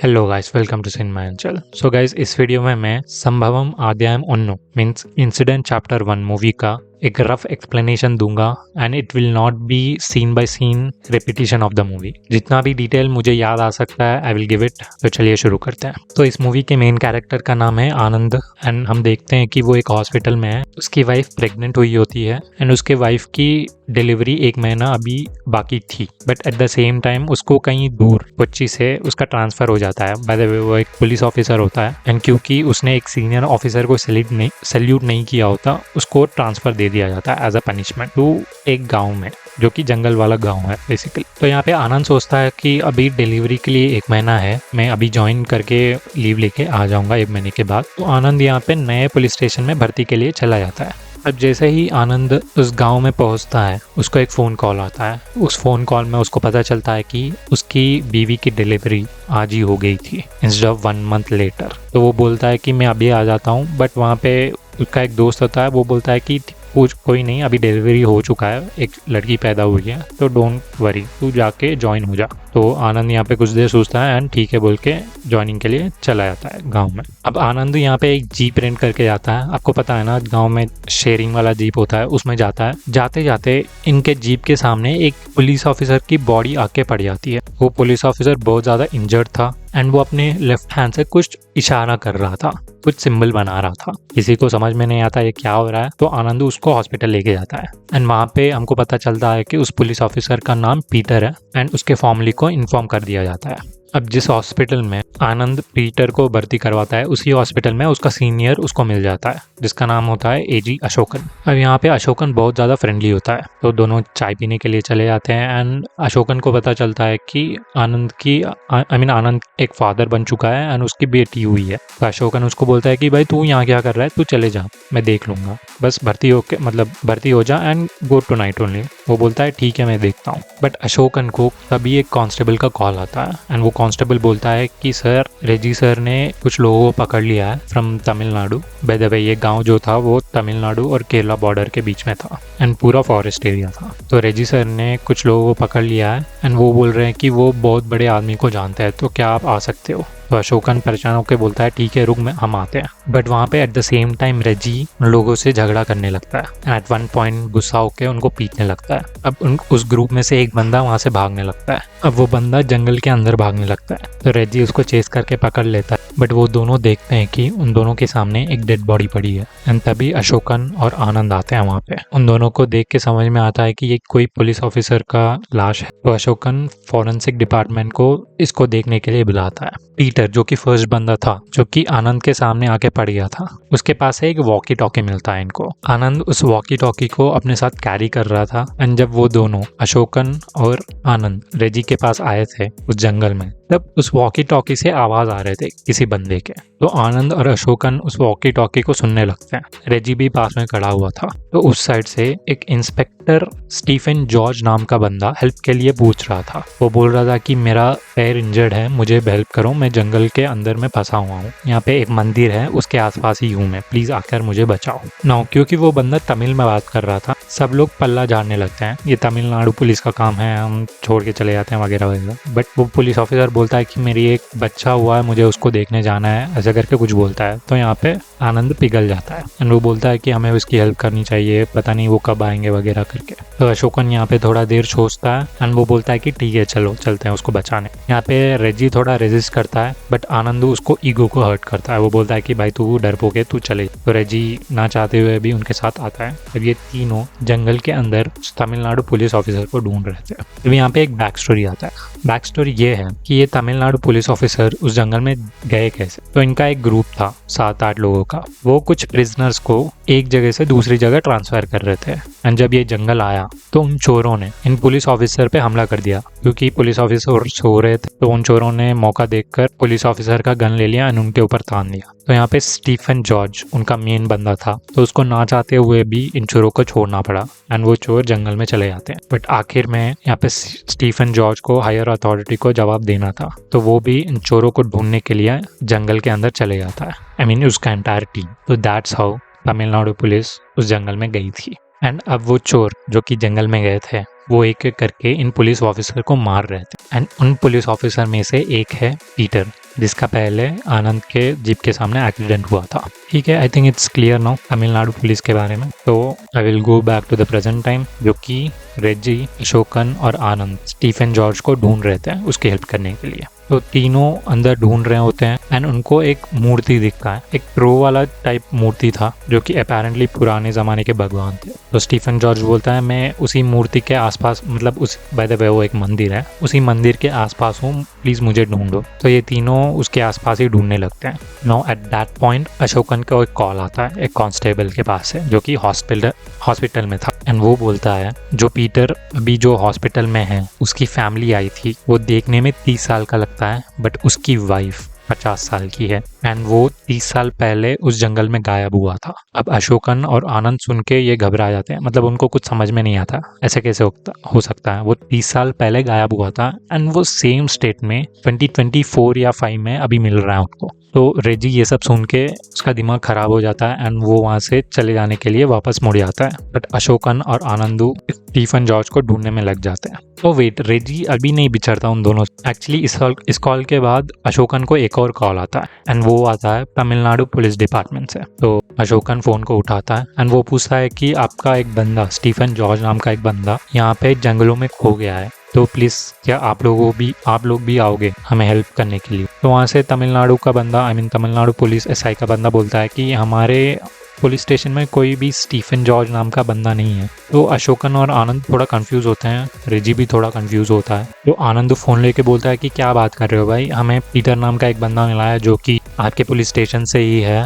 Hello guys, welcome to cinema angel. So guys, इस video में मैं Sambhavam Adhyayam Onnu means incident chapter 1 movie का एक रफ एक्सप्लेनेशन दूंगा and it will not be scene by scene repetition of the movie. जितना भी detail मुझे याद आ सकता है आई विल गिव इट। तो चलिए शुरू करते हैं। तो इस मूवी के मेन कैरेक्टर का नाम है आनंद एंड हम देखते हैं कि वो एक हॉस्पिटल में है। उसकी वाइफ प्रेग्नेंट हुई होती है एंड उसके वाइफ की डिलीवरी 1 महीना अभी बाकी थी, but at the same time उसको कहीं दूर कोच्चि से उसका ट्रांसफर हो जाता है। बाय द वे वो एक पुलिस ऑफिसर होता है एंड क्योंकि उसने एक सीनियर ऑफिसर को सैल्यूट नहीं किया होता, उसको ट्रांसफर दे दिया जाता है एज अ पनिशमेंट टू एक गांव में, जो कि जंगल वाला गांव है बेसिकली। तो यहाँ पे आनंद सोचता है कि अभी डिलीवरी के लिए 1 महीना है, मैं अभी ज्वाइन करके लीव लेके आ जाऊंगा 1 महीने के बाद। तो आनंद यहाँ पे नए पुलिस स्टेशन में भर्ती के लिए चला जाता है। अब जैसे ही आनंद उस गांव में पहुंचता है, उसको एक फ़ोन कॉल आता है। उस फ़ोन कॉल में उसको पता चलता है कि उसकी बीवी की डिलीवरी आज ही हो गई थी इंस्टेड ऑफ 1 मंथ लेटर। तो वो बोलता है कि मैं अभी आ जाता हूँ, बट वहाँ पे उसका एक दोस्त होता है, वो बोलता है कि कोई नहीं, अभी डिलीवरी हो चुका है, एक लड़की पैदा हुई है, तो डोंट वरी, तू जाके ज्वाइन हो जा। तो आनंद यहाँ पे कुछ देर सोचता है एंड ठीक है बोल के ज्वाइनिंग के लिए चला जाता है गांव में। अब आनंद यहाँ पे एक जीप रेंट करके जाता है। आपको पता है ना, गांव में शेयरिंग वाला जीप होता है, उसमें जाता है। जाते जाते इनके जीप के सामने एक पुलिस ऑफिसर की बॉडी आके पड़ जाती है। वो पुलिस ऑफिसर बहुत ज़्यादा इंजर्ड था एंड वो अपने लेफ्ट हैंड से कुछ इशारा कर रहा था, कुछ सिंबल बना रहा था। किसी को समझ में नहीं आता ये क्या हो रहा है, तो आनंद उसको हॉस्पिटल लेके जाता है एंड वहाँ पे हमको पता चलता है कि उस पुलिस ऑफिसर का नाम पीटर है एंड उसके फैमिली को इन्फॉर्म कर दिया जाता है। अब जिस हॉस्पिटल में आनंद पीटर को भर्ती करवाता है, उसी हॉस्पिटल में उसका सीनियर उसको मिल जाता है, जिसका नाम होता है एजी अशोकन। अब यहाँ पे अशोकन बहुत ज़्यादा फ्रेंडली होता है, तो दोनों चाय पीने के लिए चले जाते हैं एंड अशोकन को पता चलता है कि आनंद एक फादर बन चुका है एंड उसकी बेटी हुई है। तो अशोकन उसको बोलता है कि भाई तू यहाँ क्या कर रहा है, तू चले जा, मैं देख लूंगा, बस भर्ती हो जा and go tonight only. वो बोलता है ठीक है मैं देखता हूँ। बट अशोकन को तभी एक कांस्टेबल का कॉल आता है एंड वो कांस्टेबल बोलता है कि सर, रेजी सर ने कुछ लोगों को पकड़ लिया है from Tamil Nadu. By the way ये गांव जो था वो तमिलनाडु और केरला बॉर्डर के बीच में था एंड पूरा फॉरेस्ट एरिया था। तो रेजी सर ने कुछ लोगों को पकड़ लिया है एंड वो बोल रहे हैं कि वो बहुत बड़े आदमी को जानते हैं, तो क्या आप आ सकते हो। तो अशोकन परेशान होकर बोलता है ठीक है रुक, में हम आते हैं। बट वहाँ पे एट द सेम टाइम रेजी उन लोगों से झगड़ा करने लगता है एंड एट वन पॉइंट गुस्सा होकर उनको पीटने लगता है। अब उस ग्रुप में से एक बंदा वहाँ से भागने लगता है। अब वो बंदा जंगल के अंदर भागने लगता है, तो रेजी उसको चेस करके पकड़ लेता है। बट वो दोनों देखते हैं कि उन दोनों के सामने एक डेड बॉडी पड़ी है एंड तभी अशोकन और आनंद आते हैं वहाँ पे। उन दोनों को देख के समझ में आता है कि ये कोई पुलिस ऑफिसर का लाश है। तो अशोकन फॉरेंसिक डिपार्टमेंट को इसको देखने के लिए बुलाता है। पीटर, जो कि फर्स्ट बंदा था, जो कि आनंद के सामने आके पड़ गया था, उसके पास से एक वॉकी टॉकी मिलता है इनको। आनंद उस वॉकी टॉकी को अपने साथ कैरी कर रहा था एंड जब वो दोनों अशोकन और आनंद रेजी के पास आए थे उस जंगल में, तब उस वॉकी टॉकी से आवाज आ रहे थे किसी बंदे के। तो आनंद और अशोकन उस वॉकी टॉकी को सुनने लगते हैं। रेजी भी पास में खड़ा हुआ था। तो उस साइड से एक इंस्पेक्टर स्टीफन जॉर्ज नाम का बंदा हेल्प के लिए पूछ रहा था। वो बोल रहा था कि मेरा पैर इंजर्ड है, मुझे हेल्प करो, मैं जंगल के अंदर में फंसा हुआ हूँ, यहाँ पे एक मंदिर है उसके आसपास ही हूँ मैं, प्लीज आकर मुझे बचाओ। नो, क्योंकि वो बंदा तमिल में बात कर रहा था, सब लोग पल्ला झाड़ने लगते हैं, ये तमिलनाडु पुलिस का काम है, हम छोड़ के चले जाते हैं वगैरह वगैरह। बट वो पुलिस ऑफिसर बोलता है कि मेरी एक बच्चा हुआ है, मुझे उसको देखने जाना है, ऐसा करके कुछ बोलता है। तो यहाँ पे आनंद पिघल जाता है एंड वो बोलता है कि हमें उसकी हेल्प करनी चाहिए, पता नहीं वो कब आएंगे वगैरह करके। तो अशोकन यहाँ पे थोड़ा देर सोचता है एंड वो बोलता है कि ठीक है चलो चलते हैं उसको बचाने। यहाँ पे रेजी थोड़ा रेजिस्ट करता है बट आनंद उसको ईगो को हर्ट करता है। वो बोलता है कि भाई तू डरपोके, तू चले। तो रेजी ना चाहते हुए भी उनके साथ आता है। अब ये तीनों जंगल के अंदर तमिलनाडु पुलिस ऑफिसर को ढूंढ रहे थे। अब यहाँ पे एक बैक स्टोरी आता है। बैक स्टोरी ये है कि ये तमिलनाडु पुलिस ऑफिसर उस जंगल में गए कैसे। तो इनका एक ग्रुप था 7-8 लोगों का, वो कुछ प्रिजनर्स को एक जगह से दूसरी जगह ट्रांसफर कर रहे थे एंड जब ये जंगल आया तो उन चोरों ने इन पुलिस ऑफिसर पे हमला कर दिया। क्योंकि पुलिस ऑफिसर सो रहे थे तो उन चोरों ने मौका देखकर पुलिस ऑफिसर का गन ले लिया एंड उनके ऊपर तान दिया। तो यहाँ पे स्टीफन जॉर्ज उनका मेन बंदा था, तो उसको ना चाहते हुए भी इन चोरों को छोड़ना पड़ा एंड वो चोर जंगल में चले जाते हैं। बट आखिर में यहाँ पे स्टीफन जॉर्ज को हायर अथॉरिटी को जवाब देना था, तो वो भी इन चोरों को ढूंढने के लिए जंगल के अंदर चले जाता है, उसका एंटायर टीम। तो दैट्स हाउ तमिलनाडु पुलिस उस जंगल में गई थी एंड अब वो चोर जो कि जंगल में गए थे वो एक एक करके इन पुलिस ऑफिसर को मार रहे थे एंड उन पुलिस ऑफिसर में से एक है पीटर, जिसका पहले आनंद के जीप के सामने एक्सीडेंट हुआ था। ठीक है, I think it's clear now Tamil Nadu police के बारे में। तो I will go back to the present time, जो कि रेजी, अशोकन और आनंद स्टीफन जॉर्ज को ढूंढ रहे थे उसकी हेल्प करने के लिए। तो तीनों अंदर ढूंढ रहे होते हैं एंड उनको एक मूर्ति दिखता है, एक प्रो वाला टाइप मूर्ति था जो कि अपेरेंटली पुराने ज़माने के भगवान थे। तो स्टीफन जॉर्ज बोलता है मैं उसी मूर्ति के आसपास, मतलब उस बाय द वे वो एक मंदिर है, उसी मंदिर के आसपास हूँ, प्लीज़ मुझे ढूंढो। तो ये तीनों उसके आसपास ही ढूंढने लगते हैं। Now at that point Ashokan को एक कॉल आता है एक कांस्टेबल के पास से, जो कि हॉस्पिटल में था। एंड वो बोलता है जो पीटर अभी जो हॉस्पिटल में है उसकी फैमिली आई थी, वो देखने में 30 साल का लगता है बट उसकी वाइफ 50 साल की है एंड वो 30 साल पहले उस जंगल में गायब हुआ था। अब अशोकन और आनंद सुन के ये घबरा जाते हैं, मतलब उनको कुछ समझ में नहीं आता ऐसे कैसे हो सकता है, वो 30 साल पहले गायब हुआ था एंड वो सेम स्टेट में 2024 या 5 में अभी मिल रहा है उनको। तो रेजी ये सब सुन के उसका दिमाग खराब हो जाता है एंड वो वहाँ से चले जाने के लिए वापस मुड़ जाता है। बट अशोकन और आनंदू स्टीफन जॉर्ज को ढूंढने में लग जाते हैं। तो वेट, रेजी अभी नहीं बिछड़ता उन दोनों। एक्चुअली इस कॉल के बाद अशोकन को एक और कॉल आता है एंड वो आता है तमिलनाडु पुलिस डिपार्टमेंट से। तो अशोकन फोन को उठाता है एंड वो पूछता है कि आपका एक बंदा, स्टीफन जॉर्ज नाम का एक बंदा यहाँ पे जंगलों में खो गया है, तो प्लीज़ क्या आप लोग भी आओगे हमें हेल्प करने के लिए। तो वहाँ से तमिलनाडु का बंदा, तमिलनाडु पुलिस एसआई का बंदा बोलता है कि हमारे पुलिस स्टेशन में कोई भी स्टीफन जॉर्ज नाम का बंदा नहीं है। तो अशोकन और आनंद थोड़ा कंफ्यूज होते हैं, रेजी भी थोड़ा कंफ्यूज होता है। तो आनंद फ़ोन लेके बोलता है कि क्या बात कर रहे हो भाई, हमें पीटर नाम का एक बंदा मिला है जो कि आपके पुलिस स्टेशन से ही है,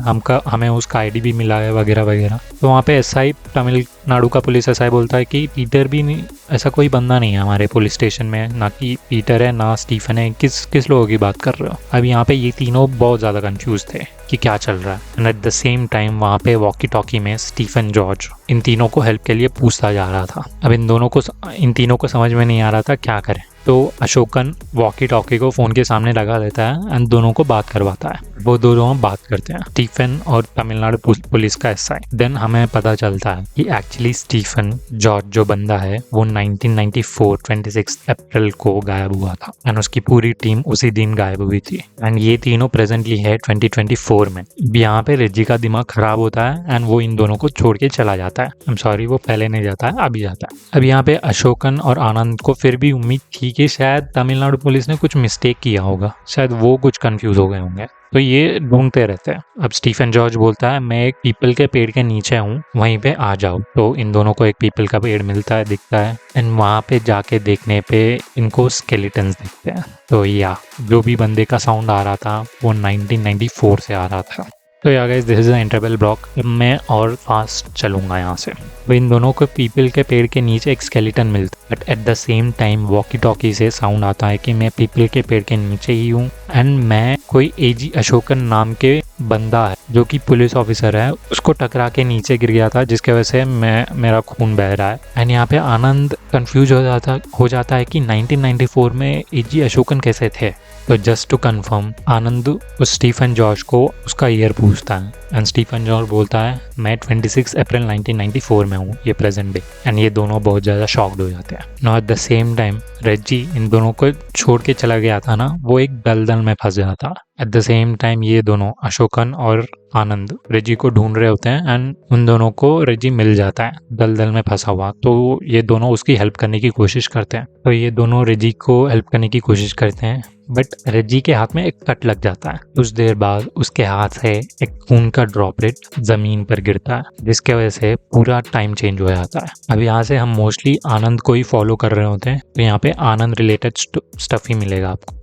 हमें उसका आईडी भी मिला है वगैरह वगैरह। तो वहाँ पे एसआई, तमिलनाडु का पुलिस एसआई बोलता है कि पीटर भी नहीं, ऐसा कोई बंदा नहीं है हमारे पुलिस स्टेशन में, ना कि पीटर है ना स्टीफन है, किस लोगों की बात कर रहे हो। अब यहाँ पे ये तीनों बहुत ज़्यादा कंफ्यूज थे कि क्या चल रहा है। And eight the same time वहाँ पे वॉकी टॉकी में स्टीफन जॉर्ज इन तीनों को हेल्प के लिए पूछता जा रहा था। अब इन तीनों को समझ में नहीं आ रहा था क्या करें। तो अशोकन वॉकी टॉकी को फ़ोन के सामने लगा देता है एंड दोनों को बात करवाता है। वो दोनों बात करते हैं, स्टीफन और तमिलनाडु पुलिस का एसआई। देन हमें पता चलता है कि एक्चुअली स्टीफन जॉर्ज जो बंदा है वो 1994 26 अप्रैल को गायब हुआ था एंड उसकी पूरी टीम उसी दिन गायब हुई थी। एंड ये तीनों प्रेजेंटली है 2024 में। यहाँ पे रेजी का दिमाग खराब होता है एंड वो इन दोनों को छोड़ के चला जाता है। आई एम सॉरी, वो पहले नहीं जाता है, अभी जाता है। अब यहाँ पे अशोकन और आनंद को फिर भी उम्मीद थी कि शायद तमिलनाडु पुलिस ने कुछ मिस्टेक किया होगा, शायद वो कुछ कंफ्यूज हो गए होंगे, तो ये ढूंढते रहते हैं। अब स्टीफन जॉर्ज बोलता है मैं एक पीपल के पेड़ के नीचे हूँ, वहीं पे आ जाओ। तो इन दोनों को एक पीपल का पेड़ मिलता है, दिखता है एंड वहाँ पे जाके देखने पे इनको स्केलेटन्स दिखते हैं। तो या जो भी बंदे का साउंड आ रहा था वो 1994 से आ रहा था। तो या guys, this is a interval block. मैं और फास्ट चलूंगा यहाँ से। तो इन दोनों को पीपल के पेड़ के नीचे एक स्केलेटन मिलता है, but at the same time walkie talkie से साउंड आता है कि मैं पीपल के पेड़ के नीचे ही हूँ एंड मैं कोई एजी अशोकन नाम के बंदा है जो कि पुलिस ऑफिसर है, उसको टकरा के नीचे गिर गया था, जिसके वजह से मेरा खून बह रहा है। एंड यहाँ पे आनंद कंफ्यूज हो जाता है कि 1994 में एजी अशोकन कैसे थे। तो जस्ट टू कंफर्म आनंद उस स्टीफन जॉर्ज को उसका ईयर पूछता है एंड स्टीफन जॉर्ज बोलता है मैं 26 अप्रैल 1994 में हूँ, ये प्रेजेंट डे। एंड ये दोनों बहुत ज़्यादा शॉक्ड हो जाते हैं। Now at the same time रेजी इन दोनों को छोड़ के चला गया था ना, वो एक दलदल में फंस गया था। एट द सेम टाइम ये दोनों अशोकन और आनंद रेजी को ढूंढ रहे होते हैं एंड उन दोनों को रेजी मिल जाता है दलदल में फंसा हुआ। तो ये दोनों उसकी हेल्प करने की कोशिश करते हैं। तो ये दोनों रेजी को हेल्प करने की कोशिश करते हैं, बट रेजी के हाथ में एक कट लग जाता है। कुछ देर बाद उसके हाथ से एक खून का ड्रॉपलेट जमीन पर गिरता है, जिसके वजह से पूरा टाइम चेंज हो जाता है। अब यहाँ से हम मोस्टली आनंद को ही फॉलो कर रहे होते हैं, तो यहाँ पे आनंद रिलेटेड स्टफ ही मिलेगा आपको,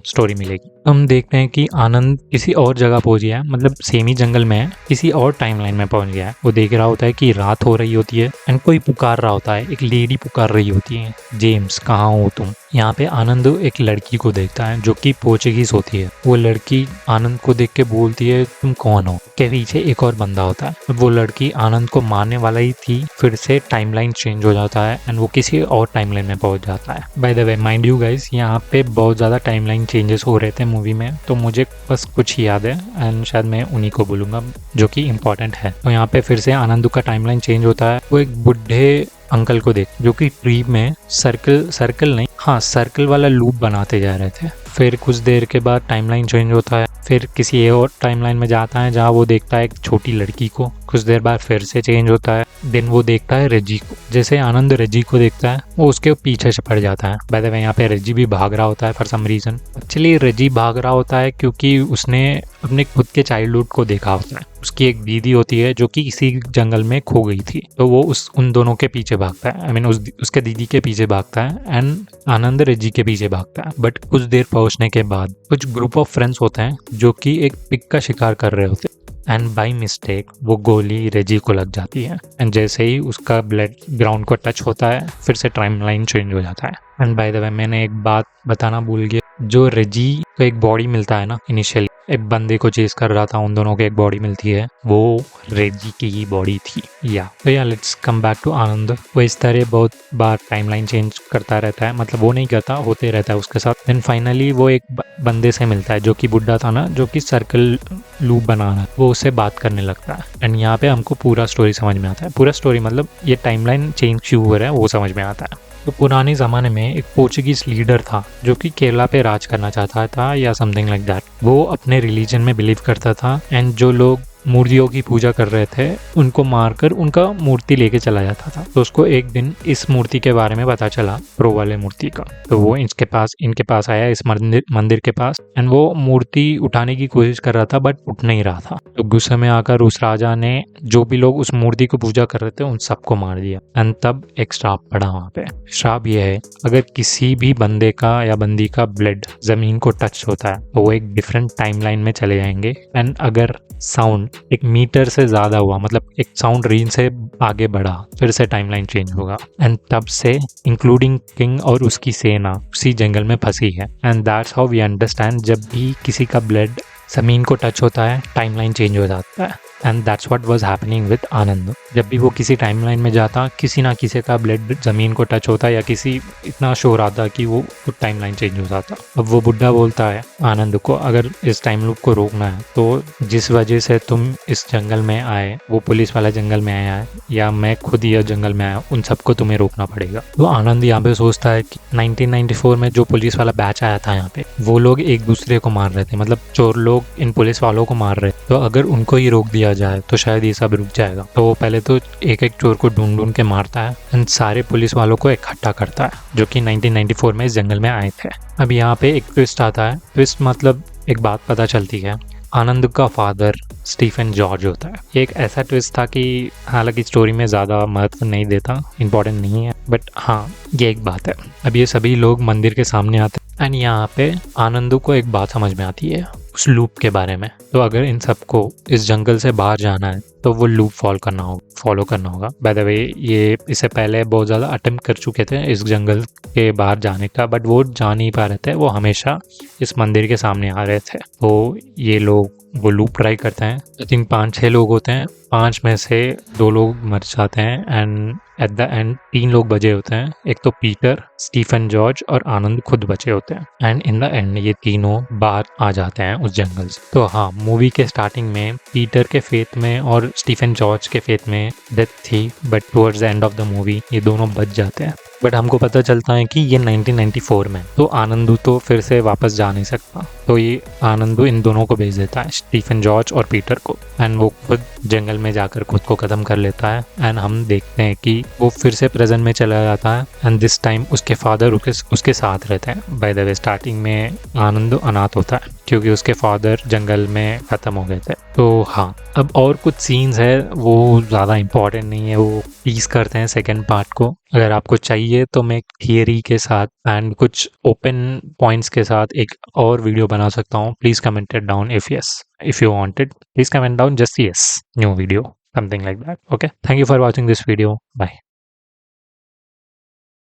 स्टोरी मिलेगी। तो हम देखते हैं कि आनंद किसी और जगह पहुंच गया है, मतलब सेम ही जंगल में है, किसी और टाइमलाइन में पहुंच गया है। वो देख रहा होता है कि रात हो रही होती है एंड कोई पुकार रहा होता है, एक लेडी पुकार रही होती है, जेम्स कहाँ हो तुम। यहाँ पे आनंद एक लड़की को देखता है जो कि पोर्चुगीज होती है। वो लड़की आनंद को देख के बोलती है तुम कौन हो। के पीछे एक और बंदा होता है, वो लड़की आनंद को मारने वाला ही थी, फिर से टाइमलाइन चेंज हो जाता है एंड वो किसी और टाइमलाइन में पहुंच जाता है। By the way mind you guys, यहाँ पे बहुत ज़्यादा टाइमलाइन चेंजेस हो रहे थे मूवी में, तो मुझे बस कुछ ही याद है एंड शायद मैं उन्हीं को बोलूँगा जो कि इम्पोर्टेंट है। तो यहाँ पे फिर से आनंद का टाइमलाइन चेंज होता है। वो एक बुढ़े अंकल को देख जो कि ट्री में सर्कल वाला लूप बनाते जा रहे थे। फिर कुछ देर के बाद टाइमलाइन चेंज होता है, फिर किसी और टाइमलाइन में जाता है जहाँ वो देखता है एक छोटी लड़की को। कुछ देर बाद फिर से चेंज होता है, देन वो देखता है रेजी को। जैसे आनंद रेजी को देखता है वो उसके पीछे से पड़ जाता है। बाय द वे यहाँ पे रेजी भी भाग रहा होता है फॉर सम रीजन। एक्चुअली रेजी भाग रहा होता है क्योंकि उसने अपने खुद के चाइल्डहुड को देखा होता है। उसकी एक दीदी होती है जो कि इसी जंगल में खो गई थी, तो वो उन दोनों के पीछे भागता है। आई मीन उसके दीदी के पीछे भागता है एंड आनंद रेजी के पीछे भागता है। बट कुछ देर पहुंचने के बाद कुछ ग्रुप ऑफ फ्रेंड्स होते हैं जो कि एक पिग का शिकार कर रहे होते हैं एंड बाय मिस्टेक वो गोली रेजी को लग जाती है एंड जैसे ही उसका ब्लड ग्राउंड को टच होता है फिर से टाइमलाइन चेंज हो जाता है। एंड बाय द वे मैंने एक बात बताना भूल गया, जो रेजी को एक बॉडी मिलता है ना, इनिशियली एक बंदे को चेस कर रहा था, उन दोनों को एक बॉडी मिलती है, वो रेजी की ही बॉडी थी। तो लेट्स कम बैक टू आनंद। वो इस तरह बहुत बार टाइमलाइन चेंज करता रहता है, मतलब वो नहीं करता, होते रहता है उसके साथ। देन फाइनली वो एक बंदे से मिलता है जो कि बुड्ढा था ना, जो कि सर्कल लूप बना रहा है, वो उससे बात करने लगता है। एंड यहाँ पे हमको पूरा स्टोरी समझ में आता है। पूरा स्टोरी मतलब ये टाइमलाइन चेंज क्यों हो रहा है वो समझ में आता है। तो पुराने ज़माने में एक पोर्चुगीज लीडर था जो कि केरला पे राज करना चाहता था या समथिंग लाइक दैट। वो अपने रिलीजन में बिलीव करता था एंड जो लोग मूर्तियों की पूजा कर रहे थे उनको मारकर उनका मूर्ति लेके चला जाता था। तो उसको एक दिन इस मूर्ति के बारे में पता चला, प्रो वाले मूर्ति का। तो वो इनके पास आया, इस मंदिर के पास, एंड वो मूर्ति उठाने की कोशिश कर रहा था बट उठ नहीं रहा था। तो गुस्से में आकर उस राजा ने जो भी लोग उस मूर्ति को पूजा कर रहे थे उन सबको मार दिया। एंड तब एक श्राप पड़ा वहां पे। श्राप ये है, अगर किसी भी बंदे का या बंदी का ब्लड जमीन को टच होता है तो वो एक डिफरेंट टाइमलाइन में चले जाएंगे। एंड अगर साउंड एक मीटर से ज्यादा हुआ, मतलब एक साउंड रेंज से आगे बढ़ा, फिर से टाइमलाइन चेंज होगा। एंड तब से इंक्लूडिंग किंग और उसकी सेना उसी जंगल में फंसी है। And that's how we understand, जब भी किसी का ब्लड जमीन को टच होता है टाइमलाइन चेंज हो जाता है। And that's what was happening with Anand. जब भी वो किसी टाइमलाइन में जाता, किसी ना किसी का ब्लड जमीन को टच होता या किसी इतना शोर आता कि वो टाइमलाइन चेंज हो जाता। अब वो बुड्ढा बोलता है आनंद को, अगर इस टाइम लूप को रोकना है तो जिस वजह से तुम इस जंगल में आए, वो पुलिस वाला जंगल में आया है या मैं खुद ये जंगल में आया, उन सबको तुम्हें रोकना पड़ेगा। तो आनंद यहाँ पे सोचता है कि 1994 में जो पुलिस वाला बैच आया था यहाँ पे, वो लोग एक दूसरे को मार रहे थे, मतलब चोर लोग इन पुलिस वालों को मार रहे। तो अगर उनको ही रोक दिया जाए तो शायद ये सब रुक जाएगा। तो वो पहले तो एक एक चोर को ढूंढ के मारता है एंड सारे पुलिस वालों को इकट्ठा करता है जो कि 1994 में इस जंगल में आए थे। अब यहाँ पे एक ट्विस्ट आता है। ट्विस्ट मतलब एक बात पता चलती है, आनंद का फादर स्टीफन जॉर्ज होता है। ये एक ऐसा ट्विस्ट था कि हालांकि स्टोरी में ज़्यादा महत्व नहीं देता, इंपॉर्टेंट नहीं है, बट हाँ ये एक बात है। अब ये सभी लोग मंदिर के सामने आते हैं एंड यहाँ पे आनंद को एक बात समझ में आती है उस लूप के बारे में। तो अगर इन सबको इस जंगल से बाहर जाना है तो वो लूप फॉलो करना होगा। बाय द वे ये इससे पहले बहुत ज़्यादा अटेम्प्ट कर चुके थे इस जंगल के बाहर जाने का, बट वो जा नहीं पा रहे थे। वो हमेशा इस मंदिर के सामने आ रहे थे। तो ये लोग वो लूप ट्राई करते हैं। आई थिंक 5-6 लोग होते हैं, 5 में से 2 लोग मर जाते हैं एंड एट द एंड 3 लोग बचे होते हैं। एक तो पीटर, स्टीफन जॉर्ज और आनंद खुद बचे होते हैं। एंड इन द एंड ये तीनों बाहर आ जाते हैं उस जंगल से। तो हाँ, मूवी के स्टार्टिंग में पीटर के फेथ में और स्टीफन जॉर्ज के फेथ में डेथ थी, but towards the end of the movie ये दोनों बच जाते हैं। बट हमको पता चलता है कि ये 1994 में, तो आनंदू तो फिर से वापस जा नहीं सकता। तो ये आनंदू इन दोनों को भेज देता है, स्टीफन जॉर्ज और पीटर को, एंड वो खुद जंगल में जाकर खुद को खत्म कर लेता है। एंड हम देखते हैं कि वो फिर से प्रेजेंट में चला जाता है एंड दिस टाइम उसके फादर उसके साथ रहते हैं। बाय द वे स्टार्टिंग में आनंदू अनाथ होता है क्योंकि उसके फादर जंगल में ख़त्म हो गए थे। तो हाँ, अब और कुछ सीन्स है वो ज़्यादा इंपॉर्टेंट नहीं है, वो टीज करते हैं सेकंड पार्ट को। अगर आपको चाहिए तो मैं थियरी के साथ एंड कुछ ओपन पॉइंट्स के साथ एक और वीडियो बना सकता हूँ। Please comment it down if you want it. Please comment down just yes, new video, something like that. Okay, thank you for watching this video. Bye.